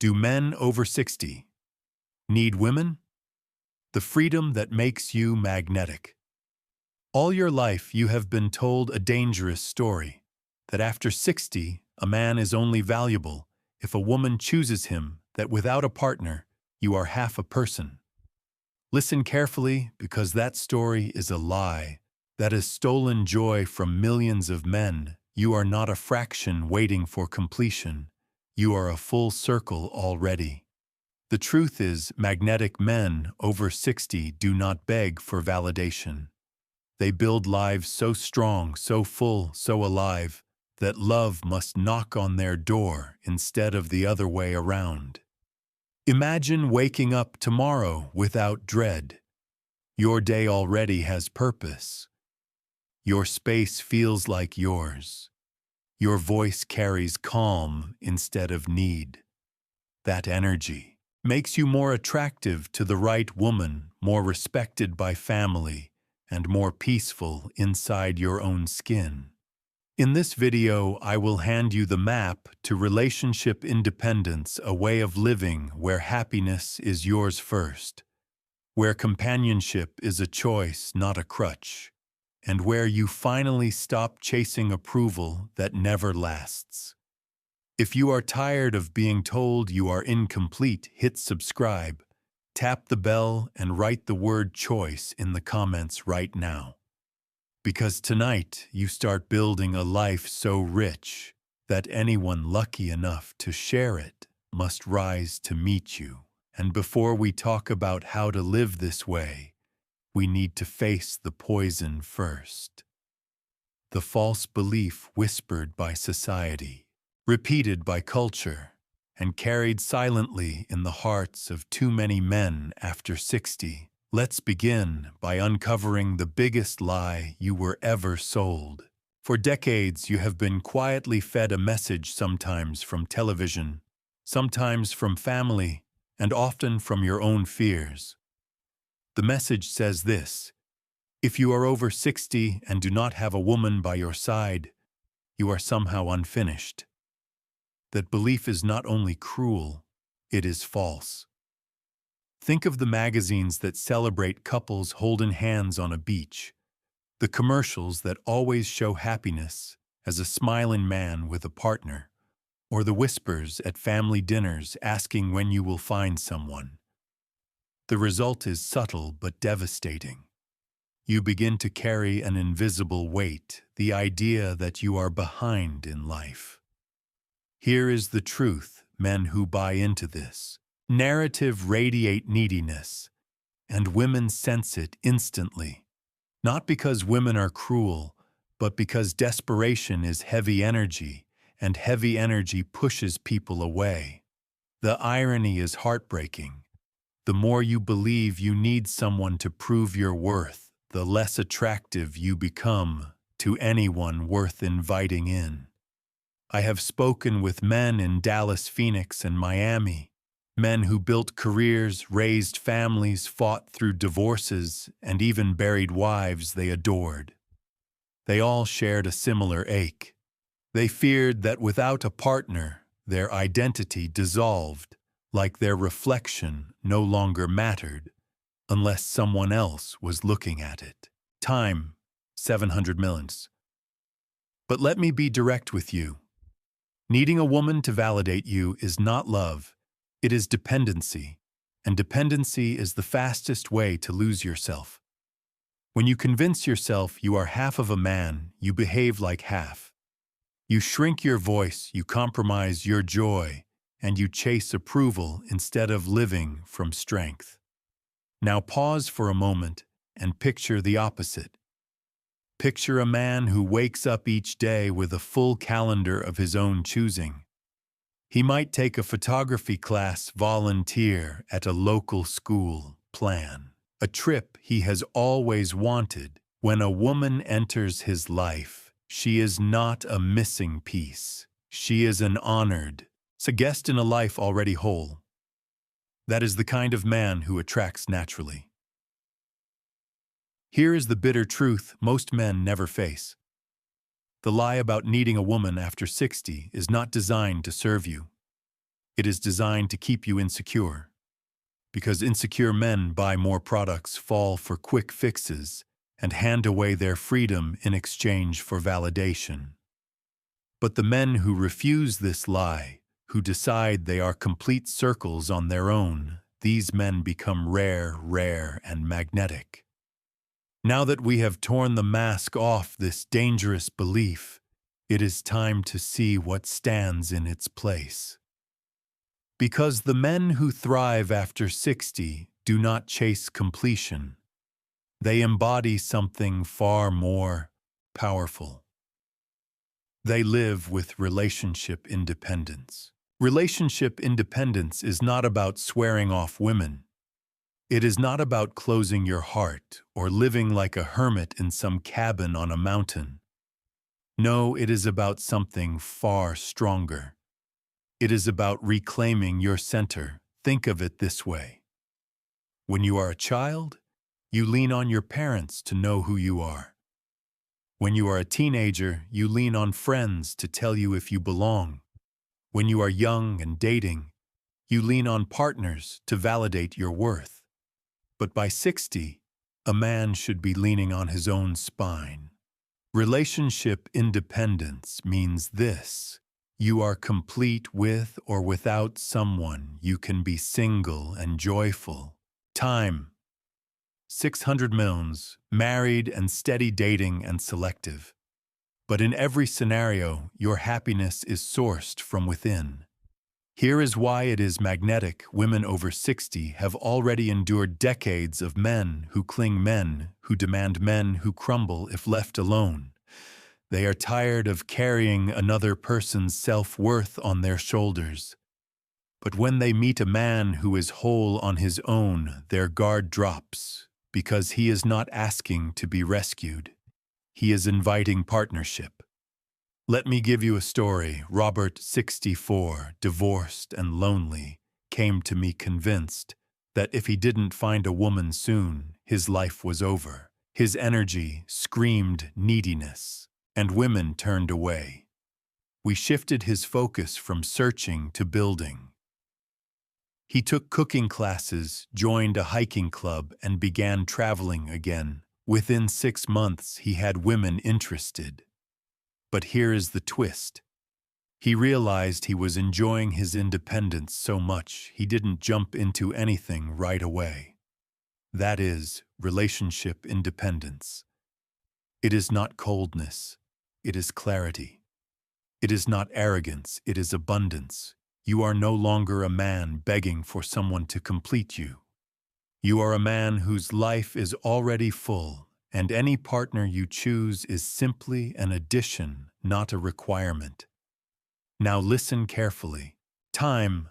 Do men over 60 need women? The freedom that makes you magnetic. All your life you have been told a dangerous story, that after 60, a man is only valuable if a woman chooses him, that without a partner, you are half a person. Listen carefully, because that story is a lie that has stolen joy from millions of men. You are not a fraction waiting for completion. You are a full circle already. The truth is, magnetic men over 60 do not beg for validation. They build lives so strong, so full, so alive, that love must knock on their door instead of the other way around. Imagine waking up tomorrow without dread. Your day already has purpose. Your space feels like yours. Your voice carries calm instead of need. That energy makes you more attractive to the right woman, more respected by family, and more peaceful inside your own skin. In this video, I will hand you the map to relationship independence, a way of living where happiness is yours first, where companionship is a choice, not a crutch, and where you finally stop chasing approval that never lasts. If you are tired of being told you are incomplete, hit subscribe, tap the bell, and write the word choice in the comments right now. Because tonight you start building a life so rich that anyone lucky enough to share it must rise to meet you. And before we talk about how to live this way, we need to face the poison first. The false belief whispered by society, repeated by culture, and carried silently in the hearts of too many men after 60. Let's begin by uncovering the biggest lie you were ever sold. For decades, you have been quietly fed a message, sometimes from television, sometimes from family, and often from your own fears. The message says this: if you are over 60 and do not have a woman by your side, you are somehow unfinished. That belief is not only cruel, it is false. Think of the magazines that celebrate couples holding hands on a beach, the commercials that always show happiness as a smiling man with a partner, or the whispers at family dinners asking when you will find someone. The result is subtle but devastating. You begin to carry an invisible weight, the idea that you are behind in life. Here is the truth: men who buy into this narrative radiate neediness, and women sense it instantly. Not because women are cruel, but because desperation is heavy energy, and heavy energy pushes people away. The irony is heartbreaking. The more you believe you need someone to prove your worth, the less attractive you become to anyone worth inviting in. I have spoken with men in Dallas, Phoenix, and Miami. Men who built careers, raised families, fought through divorces, and even buried wives they adored. They all shared a similar ache. They feared that without a partner, their identity dissolved, like their reflection no longer mattered, unless someone else was looking at it. Time, 700 millions. But let me be direct with you. Needing a woman to validate you is not love. It is dependency, and dependency is the fastest way to lose yourself. When you convince yourself you are half of a man, you behave like half. You shrink your voice, you compromise your joy, and you chase approval instead of living from strength. Now pause for a moment and picture the opposite. Picture a man who wakes up each day with a full calendar of his own choosing. He might take a photography class, volunteer at a local school, plan a trip he has always wanted. When a woman enters his life, she is not a missing piece. She is an honored, a guest in a life already whole. That is the kind of man who attracts naturally. Here is the bitter truth most men never face. The lie about needing a woman after 60 is not designed to serve you. It is designed to keep you insecure, because insecure men buy more products, fall for quick fixes, and hand away their freedom in exchange for validation. But the men who refuse this lie, who decide they are complete circles on their own, these men become rare, and magnetic. Now that we have torn the mask off this dangerous belief, it is time to see what stands in its place. Because the men who thrive after 60 do not chase completion. They embody something far more powerful. They live with relationship independence. Relationship independence is not about swearing off women. It is not about closing your heart or living like a hermit in some cabin on a mountain. No, it is about something far stronger. It is about reclaiming your center. Think of it this way. When you are a child, you lean on your parents to know who you are. When you are a teenager, you lean on friends to tell you if you belong. When you are young and dating, you lean on partners to validate your worth. But by 60, a man should be leaning on his own spine. Relationship independence means this. You are complete with or without someone. You can be single and joyful. Time. 600 millions, married and steady dating and selective. But in every scenario, your happiness is sourced from within. Here is why it is magnetic. Women over 60 have already endured decades of men who cling, men who demand, men who crumble if left alone. They are tired of carrying another person's self-worth on their shoulders. But when they meet a man who is whole on his own, their guard drops, because he is not asking to be rescued. He is inviting partnership. Let me give you a story. Robert, 64, divorced and lonely, came to me convinced that if he didn't find a woman soon, his life was over. His energy screamed neediness, and women turned away. We shifted his focus from searching to building. He took cooking classes, joined a hiking club, and began traveling again. Within 6 months, he had women interested. But here is the twist. He realized he was enjoying his independence so much he didn't jump into anything right away. That is relationship independence. It is not coldness, it is clarity. It is not arrogance, it is abundance. You are no longer a man begging for someone to complete you. You are a man whose life is already full, and any partner you choose is simply an addition, not a requirement. Now listen carefully. Time.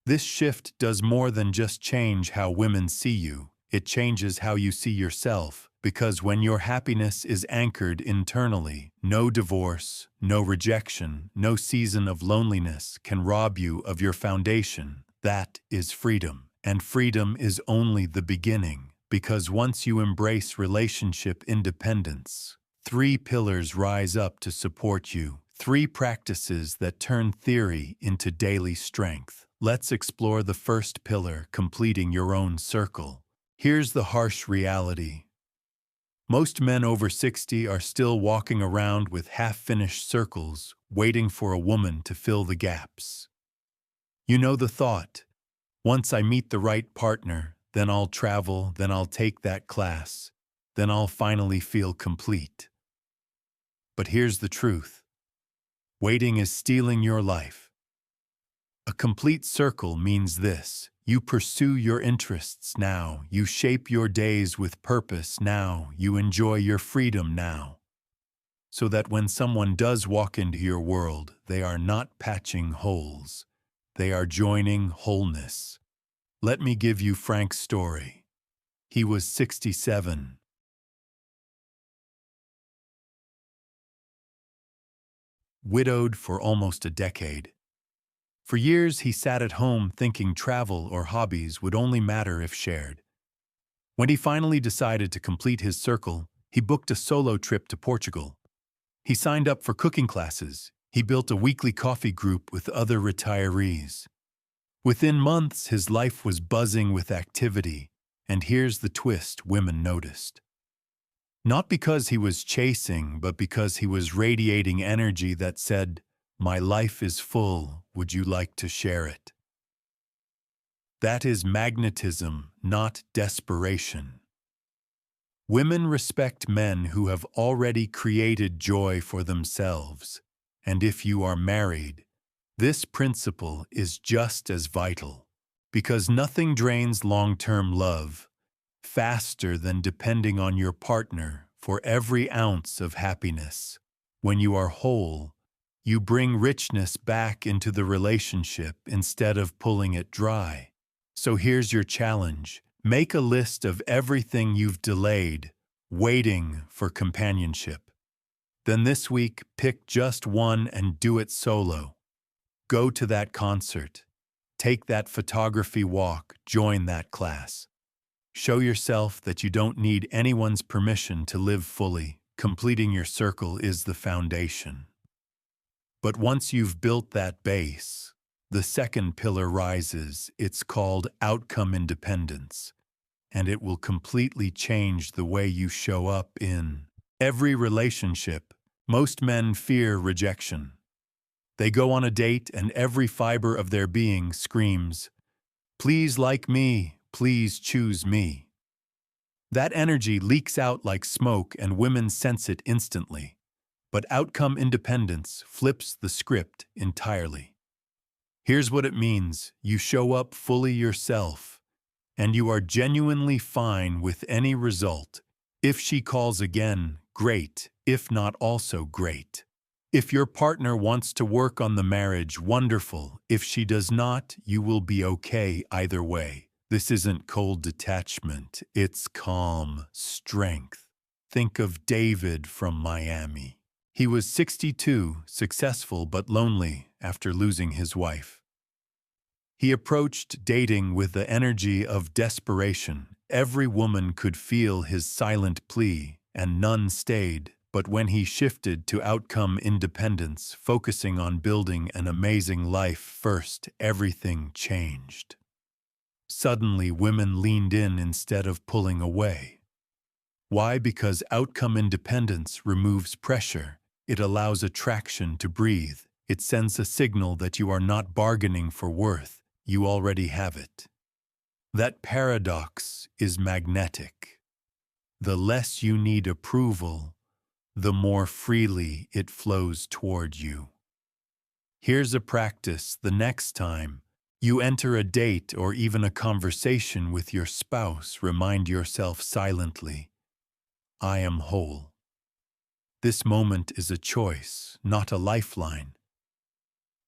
This shift does more than just change how women see you. It changes how you see yourself, because when your happiness is anchored internally, no divorce, no rejection, no season of loneliness can rob you of your foundation. That is freedom. And freedom is only the beginning, because once you embrace relationship independence, 3 pillars rise up to support you. 3 practices that turn theory into daily strength. Let's explore the first pillar, completing your own circle. Here's the harsh reality. Most men over 60 are still walking around with half-finished circles, waiting for a woman to fill the gaps. You know the thought, once I meet the right partner, then I'll travel, then I'll take that class, then I'll finally feel complete. But here's the truth. Waiting is stealing your life. A complete circle means this. You pursue your interests now. You shape your days with purpose now. You enjoy your freedom now. So that when someone does walk into your world, they are not patching holes. They are joining wholeness. Let me give you Frank's story. He was 67. Widowed for almost a decade. For years, he sat at home thinking travel or hobbies would only matter if shared. When he finally decided to complete his circle, he booked a solo trip to Portugal. He signed up for cooking classes. He built a weekly coffee group with other retirees. Within months, his life was buzzing with activity, and here's the twist women noticed. Not because he was chasing, but because he was radiating energy that said, "My life is full, would you like to share it?" That is magnetism, not desperation. Women respect men who have already created joy for themselves, and if you are married, this principle is just as vital, because nothing drains long-term love faster than depending on your partner for every ounce of happiness. When you are whole, you bring richness back into the relationship instead of pulling it dry. So here's your challenge. Make a list of everything you've delayed, waiting for companionship. Then this week, pick just one and do it solo. Go to that concert. Take that photography walk. Join that class. Show yourself that you don't need anyone's permission to live fully. Completing your circle is the foundation. But once you've built that base, the second pillar rises. It's called outcome independence, and it will completely change the way you show up in every relationship. Most men fear rejection. They go on a date and every fiber of their being screams, "Please like me, please choose me." That energy leaks out like smoke and women sense it instantly. But outcome independence flips the script entirely. Here's what it means. You show up fully yourself, and you are genuinely fine with any result. If she calls again, great. If not, also great. If your partner wants to work on the marriage, wonderful. If she does not, you will be okay either way. This isn't cold detachment, it's calm strength. Think of David from Miami. He was 62, successful but lonely after losing his wife. He approached dating with the energy of desperation. Every woman could feel his silent plea, and none stayed. But when he shifted to outcome independence, focusing on building an amazing life first, everything changed. Suddenly, women leaned in instead of pulling away. Why? Because outcome independence removes pressure. It allows attraction to breathe. It sends a signal that you are not bargaining for worth. You already have it. That paradox is magnetic. The less you need approval, the more freely it flows toward you. Here's a practice. The next time you enter a date or even a conversation with your spouse, remind yourself silently, "I am whole." This moment is a choice, not a lifeline.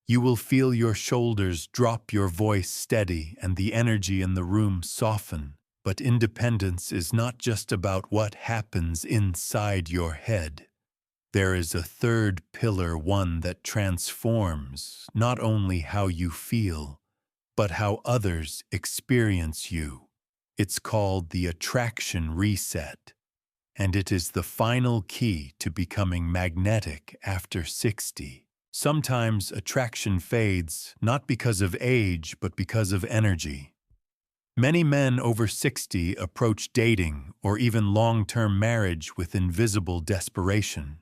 You will feel your shoulders drop, your voice steady, and the energy in the room soften. But independence is not just about what happens inside your head. There is a third pillar, one that transforms not only how you feel, but how others experience you. It's called the attraction reset, and it is the final key to becoming magnetic after 60. Sometimes attraction fades, not because of age, but because of energy. Many men over 60 approach dating or even long-term marriage with invisible desperation.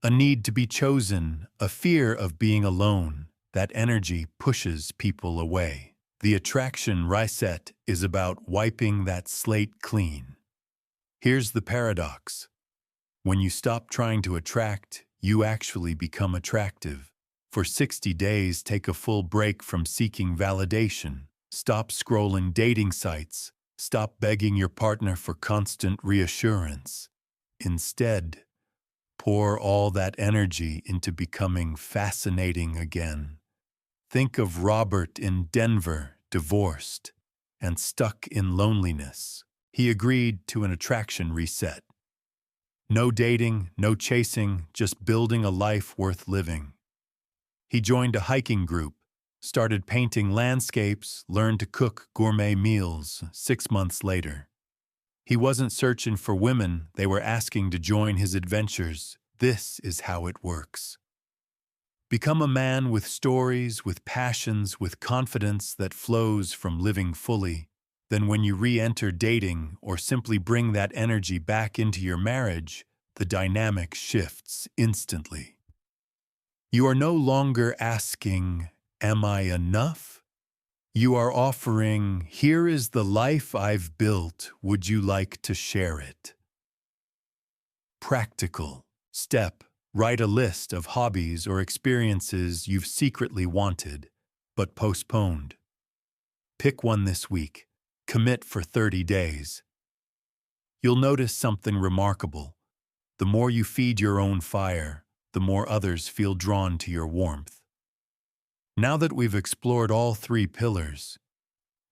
A need to be chosen, a fear of being alone. That energy pushes people away. The attraction reset is about wiping that slate clean. Here's the paradox. When you stop trying to attract, you actually become attractive. For 60 days, take a full break from seeking validation. Stop scrolling dating sites. Stop begging your partner for constant reassurance. Instead, pour all that energy into becoming fascinating again. Think of Robert in Denver, divorced and stuck in loneliness. He agreed to an attraction reset. No dating, no chasing, just building a life worth living. He joined a hiking group, started painting landscapes, learned to cook gourmet meals. 6 months later, he wasn't searching for women, they were asking to join his adventures. This is how it works. Become a man with stories, with passions, with confidence that flows from living fully. Then when you re-enter dating or simply bring that energy back into your marriage, the dynamic shifts instantly. You are no longer asking, "Am I enough?" You are offering, "Here is the life I've built. Would you like to share it?" Practical. Step. Write a list of hobbies or experiences you've secretly wanted, but postponed. Pick one this week. Commit for 30 days. You'll notice something remarkable. The more you feed your own fire, the more others feel drawn to your warmth. Now that we've explored all three pillars,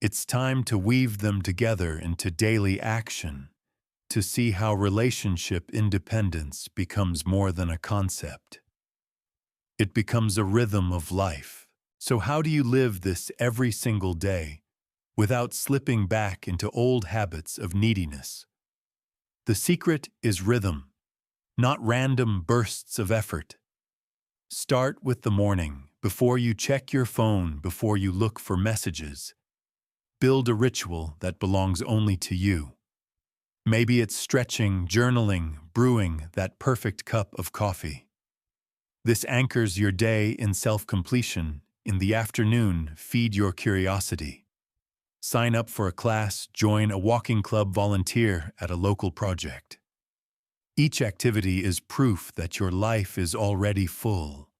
it's time to weave them together into daily action, to see how relationship independence becomes more than a concept. It becomes a rhythm of life. So how do you live this every single day without slipping back into old habits of neediness? The secret is rhythm, not random bursts of effort. Start with the morning, before you check your phone, before you look for messages. Build a ritual that belongs only to you. Maybe it's stretching, journaling, brewing that perfect cup of coffee. This anchors your day in self-completion. In the afternoon, feed your curiosity. Sign up for a class, join a walking club, volunteer at a local project. Each activity is proof that your life is already full.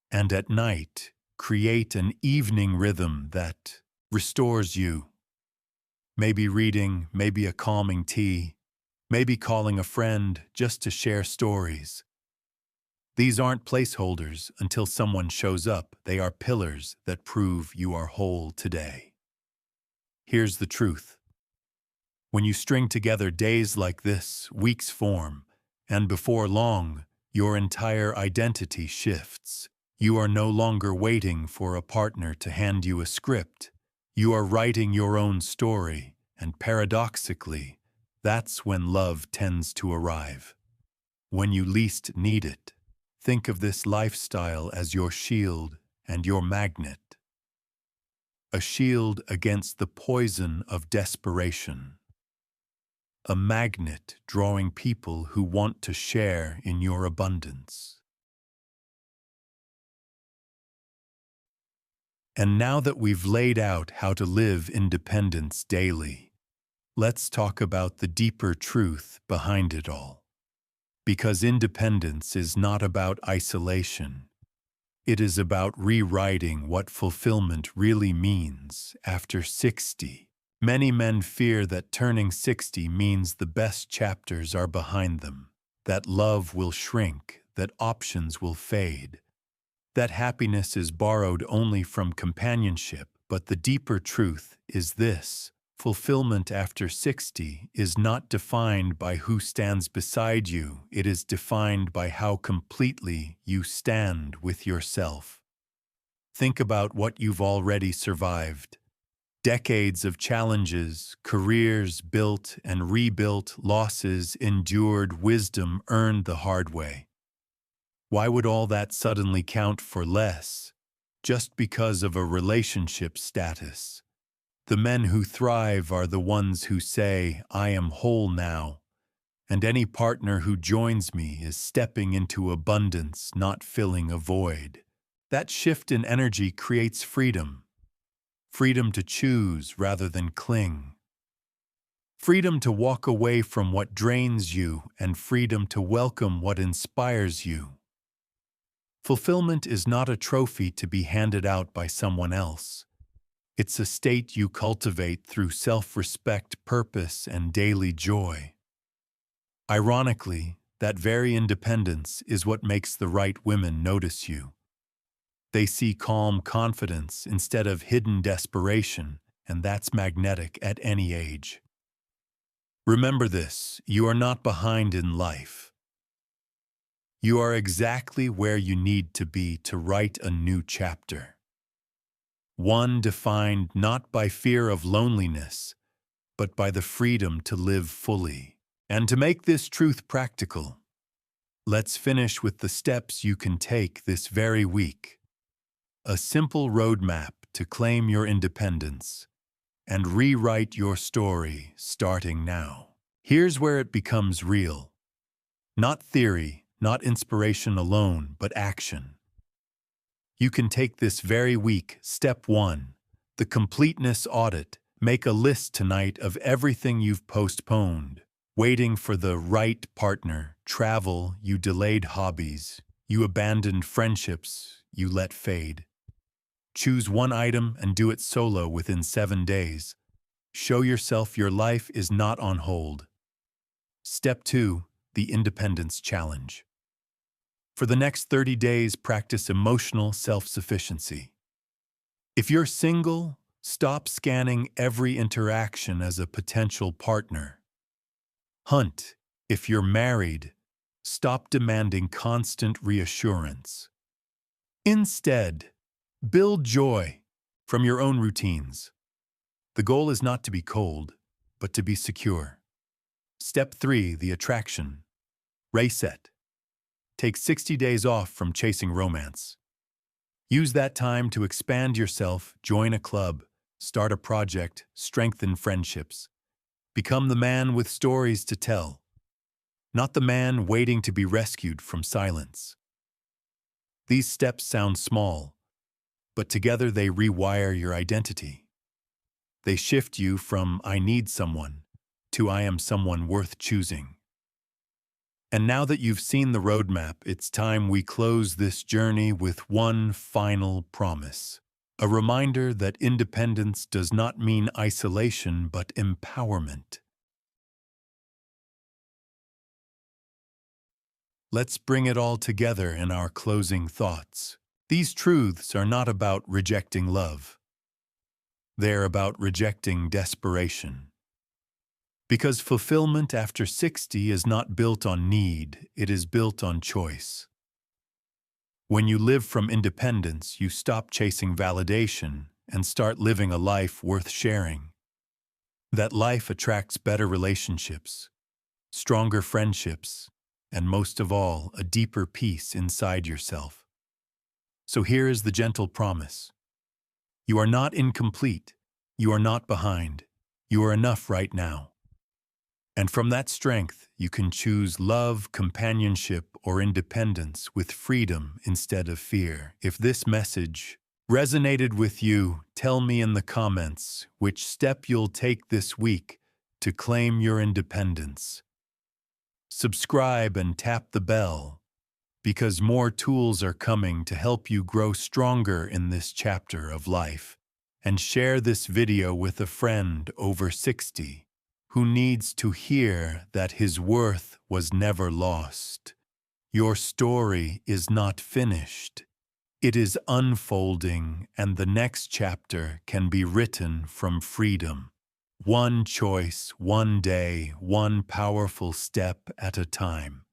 And at night, create an evening rhythm that restores you. Maybe reading, maybe a calming tea, maybe calling a friend just to share stories. These aren't placeholders until someone shows up. They are pillars that prove you are whole today. Here's the truth. When you string together days like this, weeks form, and before long, your entire identity shifts. You are no longer waiting for a partner to hand you a script. You are writing your own story, and paradoxically, that's when love tends to arrive. When you least need it. Think of this lifestyle as your shield and your magnet. A shield against the poison of desperation. A magnet drawing people who want to share in your abundance. And now that we've laid out how to live independence daily, let's talk about the deeper truth behind it all. Because independence is not about isolation. It is about rewriting what fulfillment really means after 60. Many men fear that turning 60 means the best chapters are behind them, that love will shrink, that options will fade, that happiness is borrowed only from companionship. But the deeper truth is this: fulfillment after 60 is not defined by who stands beside you, it is defined by how completely you stand with yourself. Think about what you've already survived. Decades of challenges, careers built and rebuilt, losses endured, wisdom earned the hard way. Why would all that suddenly count for less, just because of a relationship status? The men who thrive are the ones who say, "I am whole now," and any partner who joins me is stepping into abundance, not filling a void. That shift in energy creates freedom. Freedom to choose rather than cling. Freedom to walk away from what drains you, and freedom to welcome what inspires you. Fulfillment is not a trophy to be handed out by someone else. It's a state you cultivate through self-respect, purpose, and daily joy. Ironically, that very independence is what makes the right women notice you. They see calm confidence instead of hidden desperation, and that's magnetic at any age. Remember this: you are not behind in life. You are exactly where you need to be to write a new chapter. One defined not by fear of loneliness, but by the freedom to live fully. And to make this truth practical, Let's finish with the steps you can take this very week. A simple roadmap to claim your independence and rewrite your story starting now. Here's where it becomes real. Not theory, not inspiration alone, but action. You can take this very week. Step 1. The completeness audit. Make a list tonight of everything you've postponed. Waiting for the right partner, travel, you delayed hobbies, you abandoned friendships, you let fade. Choose one item and do it solo within 7 days. Show yourself your life is not on hold. Step 2. The Independence Challenge. For the next 30 days, practice emotional self-sufficiency. If you're single, stop scanning every interaction as a potential partner. Hunt. If you're married, stop demanding constant reassurance. Instead, build joy from your own routines. The goal is not to be cold, but to be secure. Step 3. The Attraction. Reset. Take 60 days off from chasing romance. Use that time to expand yourself, join a club, start a project, strengthen friendships. Become the man with stories to tell, not the man waiting to be rescued from silence. These steps sound small, but together they rewire your identity. They shift you from "I need someone" to "I am someone worth choosing." And now that you've seen the roadmap, it's time we close this journey with one final promise. A reminder that independence does not mean isolation, but empowerment. Let's bring it all together in our closing thoughts. These truths are not about rejecting love. They're about rejecting desperation. Because fulfillment after 60 is not built on need, it is built on choice. When you live from independence, you stop chasing validation and start living a life worth sharing. That life attracts better relationships, stronger friendships, and most of all, a deeper peace inside yourself. So here is the gentle promise. You are not incomplete. You are not behind. You are enough right now. And from that strength, you can choose love, companionship, or independence with freedom instead of fear. If this message resonated with you, tell me in the comments which step you'll take this week to claim your independence. Subscribe and tap the bell, because more tools are coming to help you grow stronger in this chapter of life. And share this video with a friend over 60. Who needs to hear that his worth was never lost. Your story is not finished. It is unfolding, and the next chapter can be written from freedom. One choice, one day, one powerful step at a time.